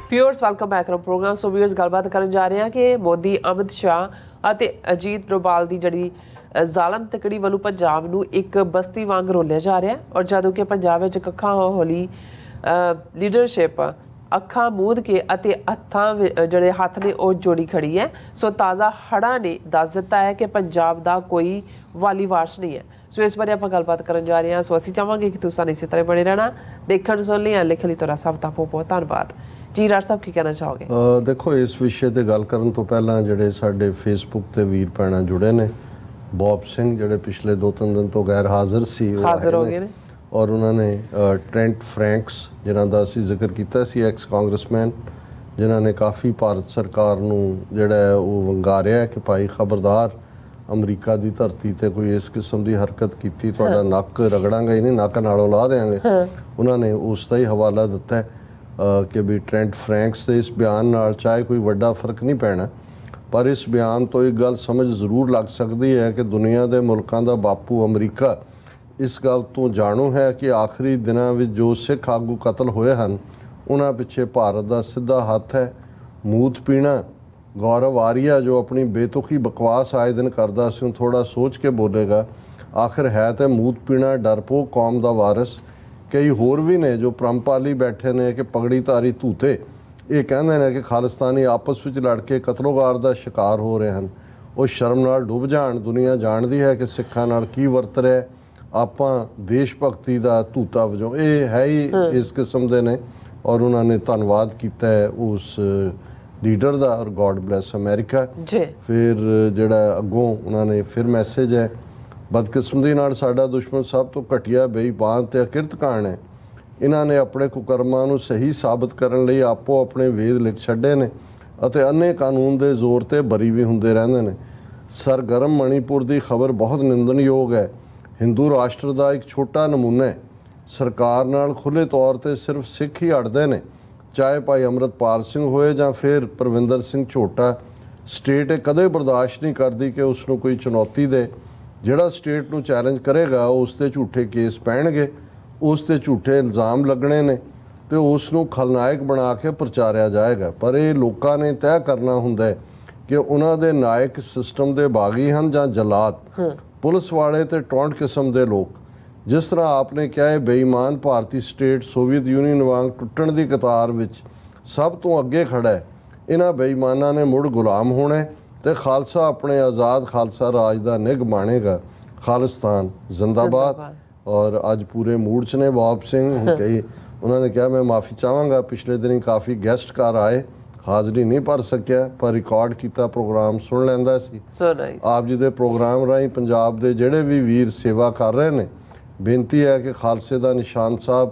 Viewers welcome back to programme. So viewers गलबात करन जा रहे हैं कि मोदी अमित शाह ਅਤੇ ਅਜੀਤ ਡੋਭਾਲ ਦੀ ਜਿਹੜੀ ਜ਼ਾਲਮ ਤਕੜੀ ਵੱਲੋਂ ਪੰਜਾਬ ਨੂੰ ਇੱਕ ਬਸਤੀ ਵਾਂਗ ਰੋਲਿਆ ਜਾ ਰਿਹਾ ਔਰ ਜਦੋਂ ਕਿ ਪੰਜਾਬ ਵਿੱਚ ਕੱਖਾਂ ਹੌਲੀ ਲੀਡਰਸ਼ਿਪ ਅੱਖਾਂ ਮੂਦ ਕੇ ਅਤੇ ਹੱਥਾਂ ਜਿਹੜੇ ਹੱਥ ਨੇ ਉਹ ਜੋੜੀ ਖੜੀ ਹੈ। ਸੋ ਤਾਜ਼ਾ ਹੜ੍ਹਾਂ ਨੇ ਦੱਸ ਦਿੱਤਾ ਹੈ ਕਿ ਪੰਜਾਬ ਦਾ ਕੋਈ ਵਾਲੀ ਵਾਰਸ ਨਹੀਂ ਹੈ। ਸੋ ਇਸ ਬਾਰੇ ਆਪਾਂ ਗੱਲਬਾਤ ਕਰਨ ਜਾ ਰਹੇ ਹਾਂ। ਸੋ ਅਸੀਂ ਚਾਹਾਂਗੇ ਕਿ ਤੁਸੀਂ ਇਸੇ ਤਰ੍ਹਾਂ ਬਣੇ ਰਹਿਣਾ, ਦੇਖਣ ਸੁਣ ਲਈ ਲਿਖਣ ਲਈ ਤੁਹਾਡਾ ਸਭ ਦਾ ਬਹੁਤ ਬਹੁਤ ਧੰਨਵਾਦ ਜੀ। ਰਾਜ ਸਾਹਿਬ ਕੀ ਕਹਿਣਾ ਚਾਹੋਗੇ? ਦੇਖੋ, ਇਸ ਵਿਸ਼ੇ ਤੇ ਗੱਲ ਕਰਨ ਤੋਂ ਪਹਿਲਾਂ ਜਿਹੜੇ ਸਾਡੇ ਫੇਸਬੁੱਕ ਤੇ ਵੀਰ ਭੈਣਾਂ ਜੁੜੇ ਨੇ, ਬੌਬ ਸਿੰਘ ਜਿਹੜੇ ਪਿਛਲੇ 2-3 ਦਿਨ ਤੋਂ ਗੈਰ ਹਾਜ਼ਰ ਸੀ, ਹਾਜ਼ਰ ਹੋ ਗਏ ਨੇ ਔਰ ਉਹਨਾਂ ਨੇ ਟ੍ਰੈਂਟ ਫਰੈਂਕਸ ਜਿਨ੍ਹਾਂ ਦਾ ਅਸੀਂ ਜ਼ਿਕਰ ਕੀਤਾ ਸੀ, ਐਕਸ ਕਾਂਗਰਸਮੈਨ, ਜਿਨ੍ਹਾਂ ਨੇ ਕਾਫੀ ਭਾਰਤ ਸਰਕਾਰ ਨੂੰ ਜਿਹੜਾ ਉਹ ਵੰਗਾਰਿਆ ਕਿ ਭਾਈ ਖਬਰਦਾਰ ਅਮਰੀਕਾ ਦੀ ਧਰਤੀ ਤੇ ਕੋਈ ਇਸ ਕਿਸਮ ਦੀ ਹਰਕਤ ਕੀਤੀ ਤੁਹਾਡਾ ਨੱਕ ਰਗੜਾਂਗੇ ਹੀ ਨਹੀਂ, ਨੱਕ ਨਾਲੋਂ ਲਾ ਦੇਵਾਂਗੇ। ਉਹਨਾਂ ਨੇ ਉਸ ਦਾ ਹੀ ਹਵਾਲਾ ਦਿੱਤਾ ਕਿ ਵੀ ਟ੍ਰੈਂਟ ਫਰੈਂਕਸ ਦੇ ਇਸ ਬਿਆਨ ਨਾਲ ਚਾਹੇ ਕੋਈ ਵੱਡਾ ਫਰਕ ਨਹੀਂ ਪੈਣਾ, ਪਰ ਇਸ ਬਿਆਨ ਤੋਂ ਇੱਕ ਗੱਲ ਸਮਝ ਜ਼ਰੂਰ ਲੱਗ ਸਕਦੀ ਹੈ ਕਿ ਦੁਨੀਆ ਦੇ ਮੁਲਕਾਂ ਦਾ ਬਾਪੂ ਅਮਰੀਕਾ ਇਸ ਗੱਲ ਤੋਂ ਜਾਣੂ ਹੈ ਕਿ ਆਖਰੀ ਦਿਨਾਂ ਵਿੱਚ ਜੋ ਸਿੱਖ ਆਗੂ ਕਤਲ ਹੋਏ ਹਨ ਉਹਨਾਂ ਪਿੱਛੇ ਭਾਰਤ ਦਾ ਸਿੱਧਾ ਹੱਥ ਹੈ। ਮੂਤ ਪੀਣਾ ਗੌਰਵ ਆਰੀਆ ਜੋ ਆਪਣੀ ਬੇਤੁਕੀ ਬਕਵਾਸ ਆਏ ਦਿਨ ਕਰਦਾ ਸੀ, ਥੋੜਾ ਸੋਚ ਕੇ ਬੋਲੇਗਾ। ਆਖਿਰ ਹੈ ਤੇ ਮੂਤ ਪੀਣਾ ਡਰਪੋਕ ਕੌਮ ਦਾ ਵਾਰਿਸ। ਕਈ ਹੋਰ ਵੀ ਨੇ ਜੋ ਪਰੰਪਾਲੀ ਬੈਠੇ ਨੇ ਕਿ ਪਗੜੀਧਾਰੀ ਧੂਤੇ, ਇਹ ਕਹਿੰਦੇ ਨੇ ਕਿ ਖਾਲਿਸਤਾਨੀ ਆਪਸ ਵਿੱਚ ਲੜ ਕੇ ਕਤਲੋਗਾਰ ਦਾ ਸ਼ਿਕਾਰ ਹੋ ਰਹੇ ਹਨ। ਉਹ ਸ਼ਰਮ ਨਾਲ ਡੁੱਬ ਜਾਣ। ਦੁਨੀਆ ਜਾਣਦੀ ਹੈ ਕਿ ਸਿੱਖਾਂ ਨਾਲ ਕੀ ਵਰਤ ਰਿਹਾ। ਆਪਾਂ ਦੇਸ਼ ਭਗਤੀ ਦਾ ਧੂਤਾ ਵਜੋਂ ਇਹ ਹੈ ਹੀ ਇਸ ਕਿਸਮ ਦੇ ਨੇ ਔਰ ਉਹਨਾਂ ਨੇ ਧੰਨਵਾਦ ਕੀਤਾ ਹੈ ਉਸ ਲੀਡਰ ਦਾ ਔਰ ਗੋਡ ਬਲੈਸ ਅਮਰੀਕਾ ਜੀ। ਫਿਰ ਜਿਹੜਾ ਅੱਗੋਂ ਉਹਨਾਂ ਨੇ ਫਿਰ ਮੈਸੇਜ ਹੈ, ਬਦਕਿਸਮਤੀ ਨਾਲ ਸਾਡਾ ਦੁਸ਼ਮਣ ਸਭ ਤੋਂ ਘਟੀਆ ਬੇਈਮਾਨ ਤੇ ਅਕਿਰਤਕਾਣ ਹੈ। ਇਹਨਾਂ ਨੇ ਆਪਣੇ ਕੁਕਰਮਾਂ ਨੂੰ ਸਹੀ ਸਾਬਤ ਕਰਨ ਲਈ ਆਪੋ ਆਪਣੇ ਵੇਦ ਲਿਖ ਛੱਡੇ ਨੇ ਅਤੇ ਅੰਨੇ ਕਾਨੂੰਨ ਦੇ ਜ਼ੋਰ ਤੇ ਬਰੀ ਵੀ ਹੁੰਦੇ ਰਹਿੰਦੇ ਨੇ। ਸਰਗਰਮ ਮਣੀਪੁਰ ਦੀ ਖਬਰ ਬਹੁਤ ਨਿੰਦਣਯੋਗ ਹੈ। ਹਿੰਦੂ ਰਾਸ਼ਟਰ ਦਾ ਇੱਕ ਛੋਟਾ ਨਮੂਨਾ ਹੈ। ਸਰਕਾਰ ਨਾਲ ਖੁੱਲ੍ਹੇ ਤੌਰ ਤੇ ਸਿਰਫ ਸਿੱਖ ਹੀ ਅੜਦੇ ਨੇ, ਚਾਹੇ ਭਾਈ ਅੰਮ੍ਰਿਤਪਾਲ ਸਿੰਘ ਹੋਏ ਜਾਂ ਫਿਰ ਪਰਵਿੰਦਰ ਸਿੰਘ ਝੋਟਾ। ਸਟੇਟ ਇਹ ਕਦੇ ਬਰਦਾਸ਼ਤ ਨਹੀਂ ਕਰਦੀ ਕਿ ਉਸ ਨੂੰ ਕੋਈ ਚੁਣੌਤੀ ਦੇ। ਜਿਹੜਾ ਸਟੇਟ ਨੂੰ ਚੈਲੰਜ ਕਰੇਗਾ ਉਸ 'ਤੇ ਝੂਠੇ ਕੇਸ ਪੈਣਗੇ, ਉਸ 'ਤੇ ਝੂਠੇ ਇਲਜ਼ਾਮ ਲੱਗਣੇ ਨੇ ਅਤੇ ਉਸ ਨੂੰ ਖਲਨਾਇਕ ਬਣਾ ਕੇ ਪ੍ਰਚਾਰਿਆ ਜਾਏਗਾ। ਪਰ ਇਹ ਲੋਕਾਂ ਨੇ ਤੈਅ ਕਰਨਾ ਹੁੰਦਾ ਕਿ ਉਹਨਾਂ ਦੇ ਨਾਇਕ ਸਿਸਟਮ ਦੇ ਬਾਗੀ ਹਨ ਜਾਂ ਜਲਾਦ, ਪੁਲਿਸ ਵਾਲੇ ਅਤੇ ਟੌਂਟ ਕਿਸਮ ਦੇ ਲੋਕ। ਜਿਸ ਤਰ੍ਹਾਂ ਆਪਨੇ ਕਿਹਾ ਹੈ, ਬੇਈਮਾਨ ਭਾਰਤੀ ਸਟੇਟ ਸੋਵੀਅਤ ਯੂਨੀਅਨ ਵਾਂਗ ਟੁੱਟਣ ਦੀ ਕਤਾਰ ਵਿੱਚ ਸਭ ਤੋਂ ਅੱਗੇ ਖੜ੍ਹਾ ਹੈ। ਇਹਨਾਂ ਬੇਈਮਾਨਾਂ ਨੇ ਮੁੜ ਗੁਲਾਮ ਹੋਣਾ ਤੇ ਖਾਲਸਾ ਆਪਣੇ ਆਜ਼ਾਦ ਖਾਲਸਾ ਰਾਜ ਦਾ ਨਿੱਘ ਮਾਣੇਗਾ। ਖਾਲਿਸਤਾਨ ਜ਼ਿੰਦਾਬਾਦ। ਔਰ ਅੱਜ ਪੂਰੇ ਮੂਡ 'ਚ ਨੇ ਬੌਬ ਸਿੰਘ। ਕਈ ਉਹਨਾਂ ਨੇ ਕਿਹਾ ਮੈਂ ਮਾਫੀ ਚਾਹਾਂਗਾ, ਪਿਛਲੇ ਦਿਨੀ ਕਾਫੀ ਗੈਸਟ ਘਰ ਆਏ, ਹਾਜ਼ਰੀ ਨਹੀਂ ਭਰ ਸਕਿਆ, ਪਰ ਰਿਕਾਰਡ ਕੀਤਾ ਪ੍ਰੋਗਰਾਮ ਸੁਣ ਲੈਂਦਾ ਸੀ। ਆਪ ਜੀ ਦੇ ਪ੍ਰੋਗਰਾਮ ਰਾਹੀਂ ਪੰਜਾਬ ਦੇ ਜਿਹੜੇ ਵੀ ਵੀਰ ਸੇਵਾ ਕਰ ਰਹੇ ਨੇ, ਬੇਨਤੀ ਹੈ ਕਿ ਖਾਲਸੇ ਦਾ ਨਿਸ਼ਾਨ ਸਾਹਿਬ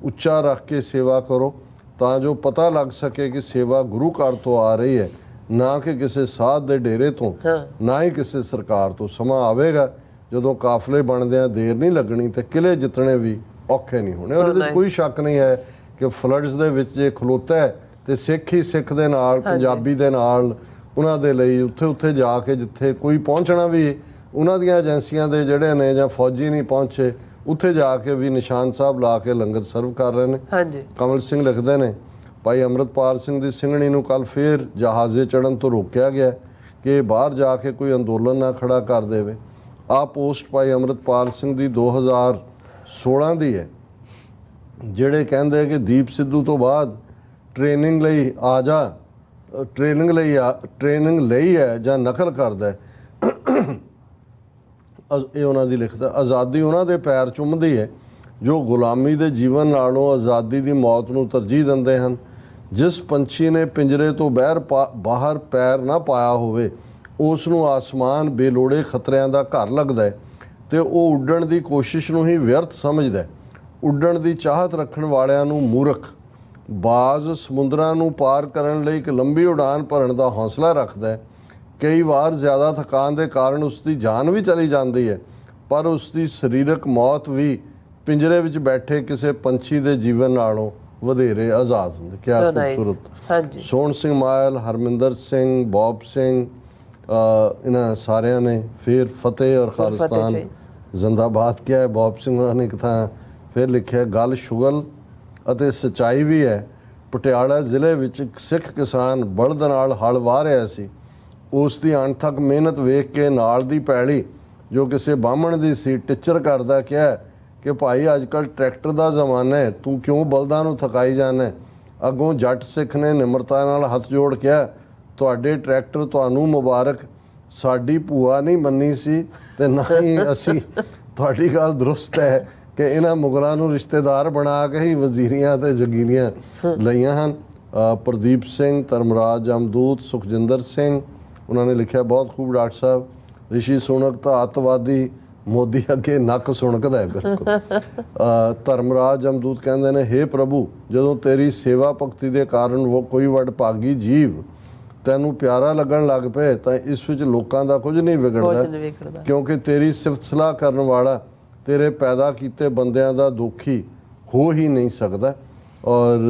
ਉੱਚਾ ਰੱਖ ਕੇ ਸੇਵਾ ਕਰੋ ਤਾਂ ਜੋ ਪਤਾ ਲੱਗ ਸਕੇ ਕਿ ਸੇਵਾ ਗੁਰੂ ਘਰ ਤੋਂ ਆ ਰਹੀ ਹੈ, ਨਾ ਕਿ ਕਿਸੇ ਸਾਧ ਦੇ ਡੇਰੇ ਤੋਂ, ਨਾ ਹੀ ਕਿਸੇ ਸਰਕਾਰ ਤੋਂ। ਸਮਾਂ ਆਵੇਗਾ ਜਦੋਂ ਕਾਫਲੇ ਬਣਦਿਆਂ ਦੇਰ ਨਹੀਂ ਲੱਗਣੀ ਤੇ ਕਿਲੇ ਜਿੱਤਣੇ ਵੀ ਔਖੇ ਨਹੀਂ ਹੋਣੇ। ਉਹਦੇ ਵਿੱਚ ਕੋਈ ਸ਼ੱਕ ਨਹੀਂ ਹੈ ਕਿ ਫਲੱਡਸ ਦੇ ਵਿੱਚ ਜੇ ਖਲੋਤਾ ਹੈ ਤੇ ਸਿੱਖ ਹੀ ਸਿੱਖ ਦੇ ਨਾਲ, ਪੰਜਾਬੀ ਦੇ ਨਾਲ, ਉਹਨਾਂ ਦੇ ਲਈ ਉੱਥੇ ਜਾ ਕੇ ਜਿੱਥੇ ਕੋਈ ਪਹੁੰਚਣਾ ਵੀ ਉਹਨਾਂ ਦੀਆਂ ਏਜੰਸੀਆਂ ਦੇ ਜਿਹੜੇ ਨੇ ਜਾਂ ਫੌਜੀ ਨਹੀਂ ਪਹੁੰਚੇ, ਉੱਥੇ ਜਾ ਕੇ ਵੀ ਨਿਸ਼ਾਨ ਸਾਹਿਬ ਲਾ ਕੇ ਲੰਗਰ ਸਰਵ ਕਰ ਰਹੇ ਨੇ। ਕਮਲ ਸਿੰਘ ਲਿਖਦੇ ਨੇ, ਭਾਈ ਅੰਮ੍ਰਿਤਪਾਲ ਸਿੰਘ ਦੀ ਸਿੰਘਣੀ ਨੂੰ ਕੱਲ ਫੇਰ ਜਹਾਜ਼ੇ ਚੜ੍ਹਨ ਤੋਂ ਰੋਕਿਆ ਗਿਆ ਕਿ ਬਾਹਰ ਜਾ ਕੇ ਕੋਈ ਅੰਦੋਲਨ ਨਾ ਖੜਾ ਕਰ ਦੇਵੇ। ਆਹ ਪੋਸਟ ਭਾਈ ਅੰਮ੍ਰਿਤਪਾਲ ਸਿੰਘ ਦੀ 2016 ਦੀ ਹੈ, ਜਿਹੜੇ ਕਹਿੰਦੇ ਕਿ ਦੀਪ ਸਿੱਧੂ ਤੋਂ ਬਾਅਦ ਟ੍ਰੇਨਿੰਗ ਲਈ ਆ ਜਾ, ਟ੍ਰੇਨਿੰਗ ਲਈ ਹੈ ਜਾਂ ਨਕਲ ਕਰਦਾ। ਇਹ ਉਹਨਾਂ ਦੀ ਲਿਖਦਾ, ਆਜ਼ਾਦੀ ਉਹਨਾਂ ਦੇ ਪੈਰ ਚੁੰਮਦੀ ਹੈ ਜੋ ਗੁਲਾਮੀ ਦੇ ਜੀਵਨ ਨਾਲੋਂ ਆਜ਼ਾਦੀ ਦੀ ਮੌਤ ਨੂੰ ਤਰਜੀਹ ਦਿੰਦੇ ਹਨ। ਜਿਸ ਪੰਛੀ ਨੇ ਪਿੰਜਰੇ ਤੋਂ ਬਾਹਰ ਪੈਰ ਨਾ ਪਾਇਆ ਹੋਵੇ ਉਸ ਨੂੰ ਆਸਮਾਨ ਬੇਲੋੜੇ ਖਤਰਿਆਂ ਦਾ ਘਰ ਲੱਗਦਾ ਹੈ ਅਤੇ ਉਹ ਉੱਡਣ ਦੀ ਕੋਸ਼ਿਸ਼ ਨੂੰ ਹੀ ਵਿਅਰਥ ਸਮਝਦਾ। ਉੱਡਣ ਦੀ ਚਾਹਤ ਰੱਖਣ ਵਾਲਿਆਂ ਨੂੰ ਮੂਰਖ। ਬਾਜ਼ ਸਮੁੰਦਰਾਂ ਨੂੰ ਪਾਰ ਕਰਨ ਲਈ ਇੱਕ ਲੰਬੀ ਉਡਾਨ ਭਰਨ ਦਾ ਹੌਸਲਾ ਰੱਖਦਾ ਹੈ। ਕਈ ਵਾਰ ਜ਼ਿਆਦਾ ਥਕਾਨ ਦੇ ਕਾਰਨ ਉਸ ਦੀ ਜਾਨ ਵੀ ਚਲੀ ਜਾਂਦੀ ਹੈ, ਪਰ ਉਸ ਦੀ ਸਰੀਰਕ ਮੌਤ ਵੀ ਪਿੰਜਰੇ ਵਿੱਚ ਬੈਠੇ ਕਿਸੇ ਪੰਛੀ ਦੇ ਜੀਵਨ ਨਾਲੋਂ ਵਧੇਰੇ ਆਜ਼ਾਦ ਹੁੰਦੀ। ਕਿਆ ਖੂਬਸੂਰਤ। ਸੋਹਣ ਸਿੰਘ ਮਾਇਲ, ਹਰਮਿੰਦਰ ਸਿੰਘ, ਬੌਬ ਸਿੰਘ, ਇਹਨਾਂ ਸਾਰਿਆਂ ਨੇ ਫਿਰ ਫਤਿਹ ਔਰ ਖਾਲਿਸਤਾਨ ਜ਼ਿੰਦਾਬਾਦ ਕਿਹਾ ਹੈ। ਬੌਬ ਸਿੰਘ ਨੇ ਇੱਕ ਥਾਂ ਫਿਰ ਲਿਖਿਆ, ਗੱਲ ਸ਼ੁਗਲ ਅਤੇ ਸੱਚਾਈ ਵੀ ਹੈ। ਪਟਿਆਲਾ ਜ਼ਿਲ੍ਹੇ ਵਿੱਚ ਇੱਕ ਸਿੱਖ ਕਿਸਾਨ ਬਲਦ ਨਾਲ ਹਲ ਵਾਹ ਰਿਹਾ ਸੀ। ਉਸ ਦੀ ਅਣਥੱਕ ਮਿਹਨਤ ਵੇਖ ਕੇ ਨਾਲ ਦੀ ਪੈਲੀ ਜੋ ਕਿਸੇ ਬਾਹਮਣ ਦੀ ਸੀ ਟਿੱਚਰ ਕਰਦਾ ਕਿਹਾ ਕਿ ਭਾਈ ਅੱਜ ਕੱਲ੍ਹ ਟਰੈਕਟਰ ਦਾ ਜ਼ਮਾਨਾ ਹੈ, ਤੂੰ ਕਿਉਂ ਬਲਦਾਂ ਨੂੰ ਥਕਾਈ ਜਾਂਦਾ? ਅੱਗੋਂ ਜੱਟ ਸਿੱਖ ਨੇ ਨਿਮਰਤਾ ਨਾਲ ਹੱਥ ਜੋੜ ਕਿਹਾ, ਤੁਹਾਡੇ ਟਰੈਕਟਰ ਤੁਹਾਨੂੰ ਮੁਬਾਰਕ, ਸਾਡੀ ਭੂਆ ਨਹੀਂ ਮੰਨੀ ਸੀ ਤੇ ਨਾ ਹੀ ਅਸੀਂ। ਤੁਹਾਡੀ ਗੱਲ ਦਰੁਸਤ ਹੈ ਕਿ ਇਹਨਾਂ ਮੁਗਲਾਂ ਨੂੰ ਰਿਸ਼ਤੇਦਾਰ ਬਣਾ ਕੇ ਹੀ ਵਜ਼ੀਰੀਆਂ ਤੇ ਜਗੀਰੀਆਂ ਲਈਆਂ ਹਨ। ਪ੍ਰਦੀਪ ਸਿੰਘ, ਧਰਮਰਾਜ ਜਮਦੂਤ, ਸੁਖਜਿੰਦਰ ਸਿੰਘ ਉਹਨਾਂ ਨੇ ਲਿਖਿਆ, ਬਹੁਤ ਖੂਬ ਡਾਕਟਰ ਸਾਹਿਬ। ਰਿਸ਼ੀ ਸੁਣਕ ਤਾਂ ਅੱਤਵਾਦੀ, ਮੋਦੀ ਅੱਗੇ ਨੱਕ ਸੁਣਕਦਾ ਹੈ। ਬਿਲਕੁਲ। ਧਰਮਰਾਜ ਜਮਦੂਤ ਕਹਿੰਦੇ ਨੇ, ਹੇ ਪ੍ਰਭੂ, ਜਦੋਂ ਤੇਰੀ ਸੇਵਾ ਭਗਤੀ ਦੇ ਕਾਰਨ ਉਹ ਕੋਈ ਵਡਭਾਗੀ ਜੀਵ ਤੈਨੂੰ ਪਿਆਰਾ ਲੱਗਣ ਲੱਗ ਪਏ ਤਾਂ ਇਸ ਵਿੱਚ ਲੋਕਾਂ ਦਾ ਕੁਝ ਨਹੀਂ ਵਿਗੜਦਾ, ਕਿਉਂਕਿ ਤੇਰੀ ਸਿਫਤ ਸਲਾਹ ਕਰਨ ਵਾਲਾ ਤੇਰੇ ਪੈਦਾ ਕੀਤੇ ਬੰਦਿਆਂ ਦਾ ਦੁਖੀ ਹੋ ਹੀ ਨਹੀਂ ਸਕਦਾ। ਔਰ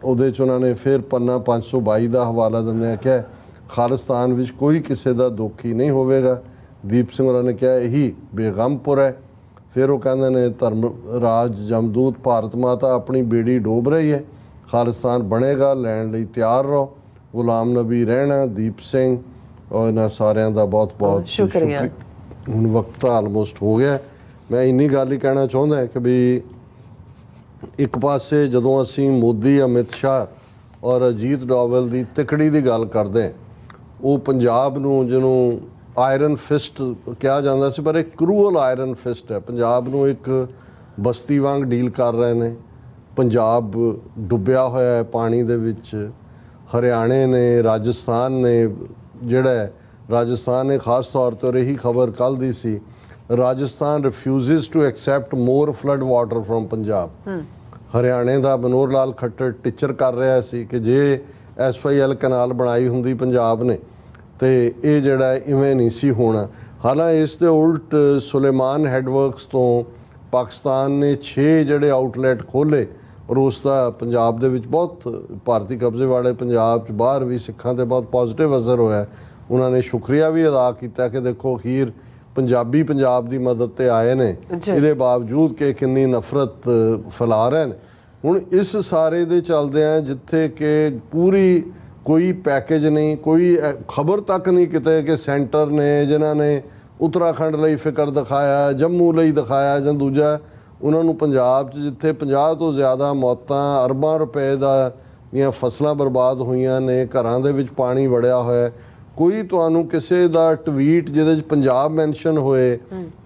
ਉਹਦੇ 'ਚ ਉਹਨਾਂ ਨੇ ਫਿਰ ਪੰਨਾ 522 ਦਾ ਹਵਾਲਾ ਦਿੰਦਿਆਂ ਕਿਹਾ, ਖਾਲਿਸਤਾਨ ਵਿੱਚ ਕੋਈ ਕਿਸੇ ਦਾ ਦੁਖੀ ਨਹੀਂ ਹੋਵੇਗਾ। ਦੀਪ ਸਿੰਘ ਹੋਰਾਂ ਨੇ ਕਿਹਾ, ਇਹੀ ਬੇਗਮਪੁਰ ਹੈ। ਫਿਰ ਉਹ ਕਹਿੰਦੇ ਨੇ, ਧਰਮਰਾਜ ਜਮਦੂਤ, ਭਾਰਤ ਮਾਤਾ ਆਪਣੀ ਬੇੜੀ ਡੋਬ ਰਹੀ ਹੈ, ਖਾਲਿਸਤਾਨ ਬਣੇਗਾ, ਲੈਣ ਲਈ ਤਿਆਰ ਰਹੋ। ਗੁਲਾਮ ਨਬੀ ਰਹਿਣਾ, ਦੀਪ ਸਿੰਘ ਔਰ ਇਹਨਾਂ ਸਾਰਿਆਂ ਦਾ ਬਹੁਤ ਬਹੁਤ ਸ਼ੁਕਰੀਆ। ਹੁਣ ਵਕਤ ਆਲਮੋਸਟ ਹੋ ਗਿਆ। ਮੈਂ ਇੰਨੀ ਗੱਲ ਹੀ ਕਹਿਣਾ ਚਾਹੁੰਦਾ ਕਿ ਵੀ ਇੱਕ ਪਾਸੇ ਜਦੋਂ ਅਸੀਂ ਮੋਦੀ, ਅਮਿਤ ਸ਼ਾਹ ਔਰ ਅਜੀਤ ਡੋਵਲ ਦੀ ਤਿਕੜੀ ਦੀ ਗੱਲ ਕਰਦੇ, ਉਹ ਪੰਜਾਬ ਨੂੰ ਜਿਹਨੂੰ ਆਇਰਨ ਫਿਸਟ ਕਿਹਾ ਜਾਂਦਾ ਸੀ, ਪਰ ਇੱਕ ਕਰੂਅਲ ਆਇਰਨ ਫਿਸਟ ਹੈ। ਪੰਜਾਬ ਨੂੰ ਇੱਕ ਬਸਤੀ ਵਾਂਗ ਡੀਲ ਕਰ ਰਹੇ ਨੇ। ਪੰਜਾਬ ਡੁੱਬਿਆ ਹੋਇਆ ਹੈ ਪਾਣੀ ਦੇ ਵਿੱਚ। ਹਰਿਆਣੇ ਨੇ, ਰਾਜਸਥਾਨ ਨੇ, ਜਿਹੜਾ ਰਾਜਸਥਾਨ ਨੇ ਖਾਸ ਤੌਰ 'ਤੇ ਇਹੀ ਖਬਰ ਕੱਲ੍ਹ ਦੀ ਸੀ, Rajasthan refuses to accept more flood water from Punjab. ਹਰਿਆਣੇ ਦਾ ਮਨੋਹਰ ਲਾਲ ਖੱਟਰ ਟੀਚਰ ਕਰ ਰਿਹਾ ਸੀ ਕਿ ਜੇ SYL ਕਨਾਲ ਬਣਾਈ ਹੁੰਦੀ ਪੰਜਾਬ ਨੇ ਤੇ ਇਹ ਜਿਹੜਾ ਇਵੇਂ ਨਹੀਂ ਸੀ ਹੋਣਾ। ਹਾਲਾਂਕਿ ਇਸ ਦੇ ਉਲਟ ਸੁਲੇਮਾਨ ਹੈਡਵਰਕਸ ਤੋਂ ਪਾਕਿਸਤਾਨ ਨੇ 6 ਜਿਹੜੇ ਆਊਟਲੈਟ ਖੋਲ੍ਹੇ ਔਰ ਉਸ ਦਾ ਪੰਜਾਬ ਦੇ ਵਿੱਚ ਬਹੁਤ ਭਾਰਤੀ ਕਬਜ਼ੇ ਵਾਲੇ ਪੰਜਾਬ 'ਚ ਬਾਹਰ ਵੀ ਸਿੱਖਾਂ 'ਤੇ ਬਹੁਤ ਪੋਜ਼ੀਟਿਵ ਅਸਰ ਹੋਇਆ। ਉਹਨਾਂ ਨੇ ਸ਼ੁਕਰੀਆ ਵੀ ਅਦਾ ਕੀਤਾ ਕਿ ਦੇਖੋ ਅਖੀਰ ਪੰਜਾਬੀ ਪੰਜਾਬ ਦੀ ਮਦਦ 'ਤੇ ਆਏ ਨੇ, ਇਹਦੇ ਬਾਵਜੂਦ ਕਿ ਕਿੰਨੀ ਨਫ਼ਰਤ ਫੈਲਾ ਰਹੇ ਨੇ। ਹੁਣ ਇਸ ਸਾਰੇ ਦੇ ਚੱਲਦਿਆਂ ਜਿੱਥੇ ਕਿ ਪੂਰੀ ਕੋਈ ਪੈਕੇਜ ਨਹੀਂ, ਕੋਈ ਖਬਰ ਤੱਕ ਨਹੀਂ ਕਿਤੇ ਕਿ ਸੈਂਟਰ ਨੇ ਜਿਨ੍ਹਾਂ ਨੇ ਉੱਤਰਾਖੰਡ ਲਈ ਫਿਕਰ ਦਿਖਾਇਆ, ਜੰਮੂ ਲਈ ਦਿਖਾਇਆ ਜਾਂ ਦੂਜਾ, ਉਹਨਾਂ ਨੂੰ ਪੰਜਾਬ 'ਚ ਜਿੱਥੇ 50 ਤੋਂ ਜ਼ਿਆਦਾ ਮੌਤਾਂ, ਅਰਬਾਂ ਰੁਪਏ ਦੀਆਂ ਫਸਲਾਂ ਬਰਬਾਦ ਹੋਈਆਂ ਨੇ, ਘਰਾਂ ਦੇ ਵਿੱਚ ਪਾਣੀ ਵੜਿਆ ਹੋਇਆ, ਕੋਈ ਤੁਹਾਨੂੰ ਕਿਸੇ ਦਾ ਟਵੀਟ ਜਿਹਦੇ 'ਚ ਪੰਜਾਬ ਮੈਂਸ਼ਨ ਹੋਏ,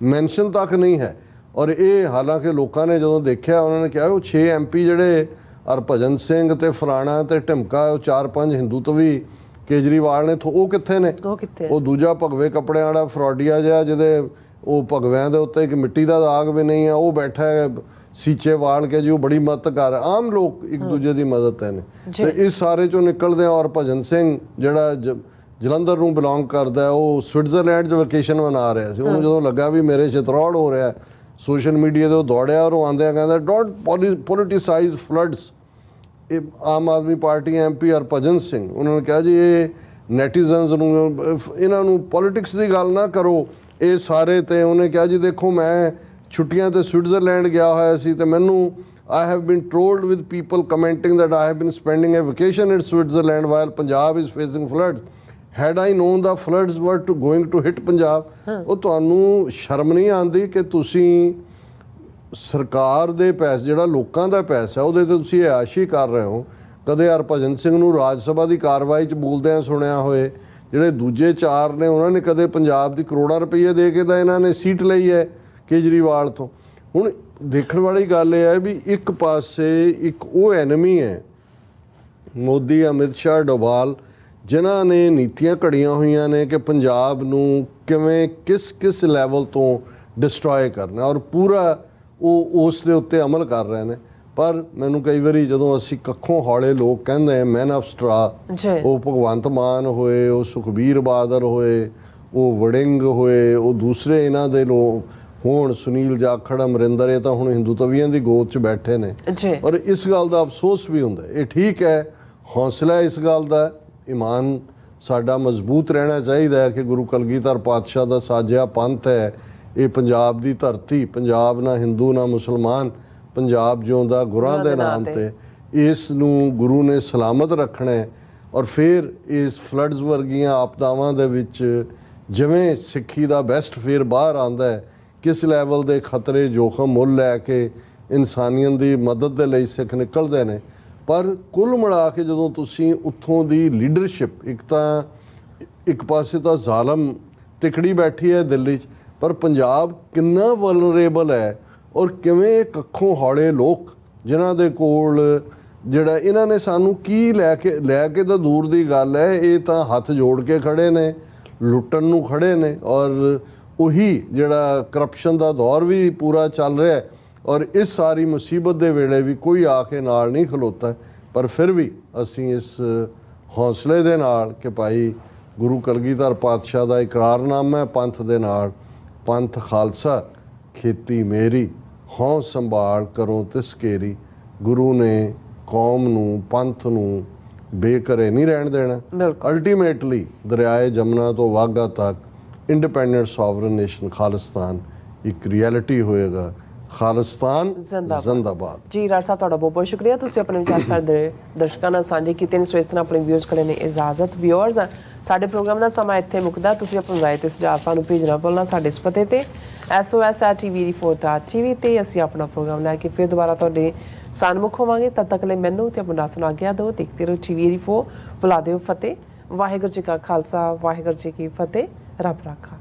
ਮੈਂਸ਼ਨ ਤੱਕ ਨਹੀਂ ਹੈ। ਔਰ ਇਹ ਹਾਲਾਂਕਿ ਲੋਕਾਂ ਨੇ ਜਦੋਂ ਦੇਖਿਆ ਉਹਨਾਂ ਨੇ ਕਿਹਾ ਉਹ 6 MP ਜਿਹੜੇ ਹਰਭਜਨ ਸਿੰਘ ਤੇ ਫਲਾਣਾ ਤੇ ਢਿਮਕਾ, ਉਹ 4-5 ਹਿੰਦੂਤਵੀ ਕੇਜਰੀਵਾਲ ਨੇ, ਉਹ ਕਿੱਥੇ ਨੇ? ਉਹ ਦੂਜਾ ਭਗਵੇ ਕੱਪੜਿਆਂ ਵਾਲਾ ਫਰੋਡੀਆ ਜਿਹਾ ਜਿਹਦੇ ਉਹ ਭਗਵਿਆਂ ਦੇ ਉੱਤੇ ਇੱਕ ਮਿੱਟੀ ਦਾ ਦਾਗ ਵੀ ਨਹੀਂ ਆ, ਉਹ ਬੈਠਾ ਹੈ ਸੀਚੇ ਵਾਲ ਕੇ ਜੀ, ਉਹ ਬੜੀ ਮਦਦ ਕਰ। ਆਮ ਲੋਕ ਇੱਕ ਦੂਜੇ ਦੀ ਮਦਦ ਤੇ ਨੇ। ਤੇ ਇਸ ਸਾਰੇ ਚੋਂ ਨਿਕਲਦੇ ਆ। ਔਰ ਭਜਨ ਸਿੰਘ ਜਿਹੜਾ ਜਲੰਧਰ ਨੂੰ ਬਿਲੋਂਗ ਕਰਦਾ, ਉਹ ਸਵਿਟਜ਼ਰਲੈਂਡ 'ਚ ਵੈਕੇਸ਼ਨ ਮਨਾ ਰਿਹਾ ਸੀ। ਉਹਨੂੰ ਜਦੋਂ ਲੱਗਾ ਵੀ ਮੇਰੇ ਚਿਤਰੌੜ ਹੋ ਰਿਹਾ ਸੋਸ਼ਲ ਮੀਡੀਆ 'ਤੇ, ਉਹ ਦੌੜਿਆ ਔਰ ਉਹ ਆਉਂਦਿਆਂ ਕਹਿੰਦਾ, ਡੋਂਟ ਪੋਲੀਟੀਸਾਈਜ਼ ਫਲੱਡਸ। ਇਹ ਆਮ ਆਦਮੀ ਪਾਰਟੀ MP ਹਰਭਜਨ ਸਿੰਘ, ਉਹਨਾਂ ਨੇ ਕਿਹਾ ਜੀ ਇਹ ਨੈਟੀਜ਼ਨਸ ਨੂੰ, ਇਹਨਾਂ ਨੂੰ ਪੋਲੀਟਿਕਸ ਦੀ ਗੱਲ ਨਾ ਕਰੋ ਇਹ ਸਾਰੇ। ਤੇ ਉਹਨੇ ਕਿਹਾ ਜੀ ਦੇਖੋ ਮੈਂ ਛੁੱਟੀਆਂ ਤੇ ਸਵਿਟਜ਼ਰਲੈਂਡ ਗਿਆ ਹੋਇਆ ਸੀ ਤੇ ਮੈਨੂੰ I have been told with people commenting that I have been spending a vacation in Switzerland while Punjab is facing floods. Had I known the floods were going to hit Punjab, ਉਹ ਤੁਹਾਨੂੰ ਸ਼ਰਮ ਨਹੀਂ ਆਉਂਦੀ ਕਿ ਤੁਸੀਂ ਸਰਕਾਰ ਦੇ ਪੈਸੇ, ਜਿਹੜਾ ਲੋਕਾਂ ਦਾ ਪੈਸਾ, ਉਹਦੇ ਤੇ ਤੁਸੀਂ ਐਸ਼ੀ ਕਰ ਰਹੇ ਹੋ? ਕਦੇ ਹਰਭਜਨ ਸਿੰਘ ਨੂੰ ਰਾਜ ਸਭਾ ਦੀ ਕਾਰਵਾਈ 'ਚ ਬੋਲਦਿਆਂ ਸੁਣਿਆ ਹੋਏ? ਜਿਹੜੇ ਦੂਜੇ 4 ਨੇ ਉਹਨਾਂ ਨੇ ਕਦੇ ਪੰਜਾਬ ਦੀ ਕਰੋੜਾਂ ਰੁਪਏ ਦੇ ਕੇ ਤਾਂ ਇਹਨਾਂ ਨੇ ਸੀਟ ਲਈ ਹੈ ਕੇਜਰੀਵਾਲ ਤੋਂ। ਹੁਣ ਦੇਖਣ ਵਾਲੀ ਗੱਲ ਇਹ ਹੈ ਵੀ ਇੱਕ ਪਾਸੇ ਇੱਕ ਉਹ ਐਨਮੀ ਹੈ ਮੋਦੀ, ਅਮਿਤ ਸ਼ਾਹ, ਡੋਵਾਲ, ਜਿਨ੍ਹਾਂ ਨੇ ਨੀਤੀਆਂ ਘੜੀਆਂ ਹੋਈਆਂ ਨੇ ਕਿ ਪੰਜਾਬ ਨੂੰ ਕਿਵੇਂ ਕਿਸ ਲੈਵਲ ਤੋਂ ਡਿਸਟਰੋਏ ਕਰਨਾ, ਔਰ ਪੂਰਾ ਉਹ ਉਸ ਦੇ ਉੱਤੇ ਅਮਲ ਕਰ ਰਹੇ ਨੇ। ਪਰ ਮੈਨੂੰ ਕਈ ਵਾਰੀ ਜਦੋਂ ਅਸੀਂ ਕੱਖੋਂ ਹੌਲੇ ਲੋਕ ਕਹਿੰਦੇ ਮੈਨ ਆਫ ਸਟਰਾ, ਉਹ ਭਗਵੰਤ ਮਾਨ ਹੋਏ, ਉਹ ਸੁਖਬੀਰ ਬਾਦਲ ਹੋਏ, ਉਹ ਵੜਿੰਗ ਹੋਏ, ਉਹ ਦੂਸਰੇ ਇਹਨਾਂ ਦੇ ਲੋਕ ਹੋਣ, ਸੁਨੀਲ ਜਾਖੜ, ਅਮਰਿੰਦਰ, ਇਹ ਤਾਂ ਹੁਣ ਹਿੰਦੂਤਵੀਆਂ ਦੀ ਗੋਦ 'ਚ ਬੈਠੇ ਨੇ। ਔਰ ਇਸ ਗੱਲ ਦਾ ਅਫਸੋਸ ਵੀ ਹੁੰਦਾ। ਇਹ ਠੀਕ ਹੈ, ਹੌਸਲਾ ਇਸ ਗੱਲ ਦਾ, ਈਮਾਨ ਸਾਡਾ ਮਜ਼ਬੂਤ ਰਹਿਣਾ ਚਾਹੀਦਾ ਹੈ ਕਿ ਗੁਰੂ ਕਲਗੀਧਰ ਪਾਤਸ਼ਾਹ ਦਾ ਸਾਜਿਆ ਪੰਥ ਹੈ ਇਹ ਪੰਜਾਬ ਦੀ ਧਰਤੀ। ਪੰਜਾਬ ਨਾ ਹਿੰਦੂ ਨਾ ਮੁਸਲਮਾਨ, ਪੰਜਾਬ ਜਿਉਂਦਾ ਗੁਰਾਂ ਦੇ ਨਾਮ ਤੇ। ਇਸ ਨੂੰ ਗੁਰੂ ਨੇ ਸਲਾਮਤ ਰੱਖਣਾ ਹੈ। ਔਰ ਫਿਰ ਇਸ ਫਲੱਡਸ ਵਰਗੀਆਂ ਆਪਦਾਵਾਂ ਦੇ ਵਿੱਚ ਜਿਵੇਂ ਸਿੱਖੀ ਦਾ ਬੈਸਟ ਫਿਰ ਬਾਹਰ ਆਉਂਦਾ ਹੈ, ਕਿਸ ਲੈਵਲ ਦੇ ਖਤਰੇ ਜੋਖਮ ਮੁੱਲ ਲੈ ਕੇ ਇਨਸਾਨੀਅਤ ਦੀ ਮਦਦ ਦੇ ਲਈ ਸਿੱਖ ਨਿਕਲਦੇ ਨੇ। ਪਰ ਕੁੱਲ ਮਿਲਾ ਕੇ ਜਦੋਂ ਤੁਸੀਂ ਉੱਥੋਂ ਦੀ ਲੀਡਰਸ਼ਿਪ, ਇੱਕ ਪਾਸੇ ਤਾਂ ਜ਼ਾਲਮ ਤਿਕੜੀ ਬੈਠੀ ਹੈ ਦਿੱਲੀ 'ਚ, ਪਰ ਪੰਜਾਬ ਕਿੰਨਾ ਵਲਨਰੇਬਲ ਹੈ ਔਰ ਕਿਵੇਂ ਕੱਖੋਂ ਹੌਲੇ ਲੋਕ ਜਿਨ੍ਹਾਂ ਦੇ ਕੋਲ ਜਿਹੜਾ ਇਹਨਾਂ ਨੇ ਸਾਨੂੰ ਕੀ ਲੈ ਕੇ ਤਾਂ ਦੂਰ ਦੀ ਗੱਲ ਹੈ, ਇਹ ਤਾਂ ਹੱਥ ਜੋੜ ਕੇ ਖੜੇ ਨੇ, ਲੁੱਟਣ ਨੂੰ ਖੜੇ ਨੇ। ਔਰ ਉਹੀ ਜਿਹੜਾ ਕਰਪਸ਼ਨ ਦਾ ਦੌਰ ਵੀ ਪੂਰਾ ਚੱਲ ਰਿਹਾ ਹੈ ਔਰ ਇਸ ਸਾਰੀ ਮੁਸੀਬਤ ਦੇ ਵੇਲੇ ਵੀ ਕੋਈ ਆ ਕੇ ਨਾਲ ਨਹੀਂ ਖਲੋਤਾ। ਪਰ ਫਿਰ ਵੀ ਅਸੀਂ ਇਸ ਹੌਸਲੇ ਦੇ ਨਾਲ ਕਿ ਭਾਈ ਗੁਰੂ ਕਲਗੀਧਰ ਪਾਤਸ਼ਾਹ ਦਾ ਇਕਰਾਰਨਾਮਾ ਹੈ ਪੰਥ ਦੇ ਨਾਲ, ਪੰਥ ਖਾਲਸਾ ਖੇਤੀ ਮੇਰੀ, ਹਉ ਸੰਭਾਲ ਕਰੋ ਤਿਸਕੇਰੀ। ਗੁਰੂ ਨੇ ਕੌਮ ਨੂੰ, ਪੰਥ ਨੂੰ ਬੇਘਰੇ ਨਹੀਂ ਰਹਿਣ ਦੇਣਾ। ਅਲਟੀਮੇਟਲੀ ਦਰਿਆਏ ਜਮਨਾ ਤੋਂ ਵਾਘਾ ਤੱਕ ਇੰਡੀਪੈਂਡੈਂਟ ਸੋਵਰਨ ਨੇਸ਼ਨ ਖਾਲਿਸਤਾਨ ਇੱਕ ਰਿਐਲਿਟੀ ਹੋਏਗਾ। ਖਾਲਿਸਤਾਨ ਜ਼ਿੰਦਾਬਾਦ। ਜੀ ਰਾਜ ਸਾਹਿਬ, ਤੁਹਾਡਾ ਬਹੁਤ ਬਹੁਤ ਸ਼ੁਕਰੀਆ। ਤੁਸੀਂ ਆਪਣੇ ਵਿਚਾਰ ਸਾਡੇ ਦਰਸ਼ਕਾਂ ਨਾਲ ਸਾਂਝੇ ਕੀਤੇ ਨੇ। ਸੋ ਇਸ ਤਰ੍ਹਾਂ ਆਪਣੇ ਵਿਊਅਰਸ ਕੋਲ ਨੇ ਇਜਾਜ਼ਤ। ਵਿਊਅਰਸ, ਸਾਡੇ ਪ੍ਰੋਗਰਾਮ ਦਾ ਸਮਾਂ ਇੱਥੇ ਮੁੱਕਦਾ। ਤੁਸੀਂ ਆਪਣੀ ਰਾਏ ਤੇ ਸੁਝਾਅ ਸਾਨੂੰ ਭੇਜਣਾ ਭੁੱਲਣਾ ਸਾਡੇ ਇਸ ਪਤੇ ਤੇ sos@tv4.tv ਤੇ। ਅਸੀਂ ਆਪਣਾ ਪ੍ਰੋਗਰਾਮ ਲੈ ਕੇ ਫਿਰ ਦੁਬਾਰਾ ਤੁਹਾਡੇ ਸਨਮੁਖ ਹੋਵਾਂਗੇ। ਤਦ ਤੱਕ ਲਈ ਮੈਨੂੰ ਤੇ ਆਪਣਾ ਸੁਣਾ ਆਗਿਆ ਦਿਓ। ਦੇਖਦੇ ਰਹੋ TV4। ਬੁਲਾ ਦਿਓ ਫਤਿਹ। ਵਾਹਿਗੁਰੂ ਜੀ ਕਾ ਖਾਲਸਾ, ਵਾਹਿਗੁਰੂ ਜੀ ਕੀ ਫਤਿਹ। ਰੱਬ ਰਾਖਾ।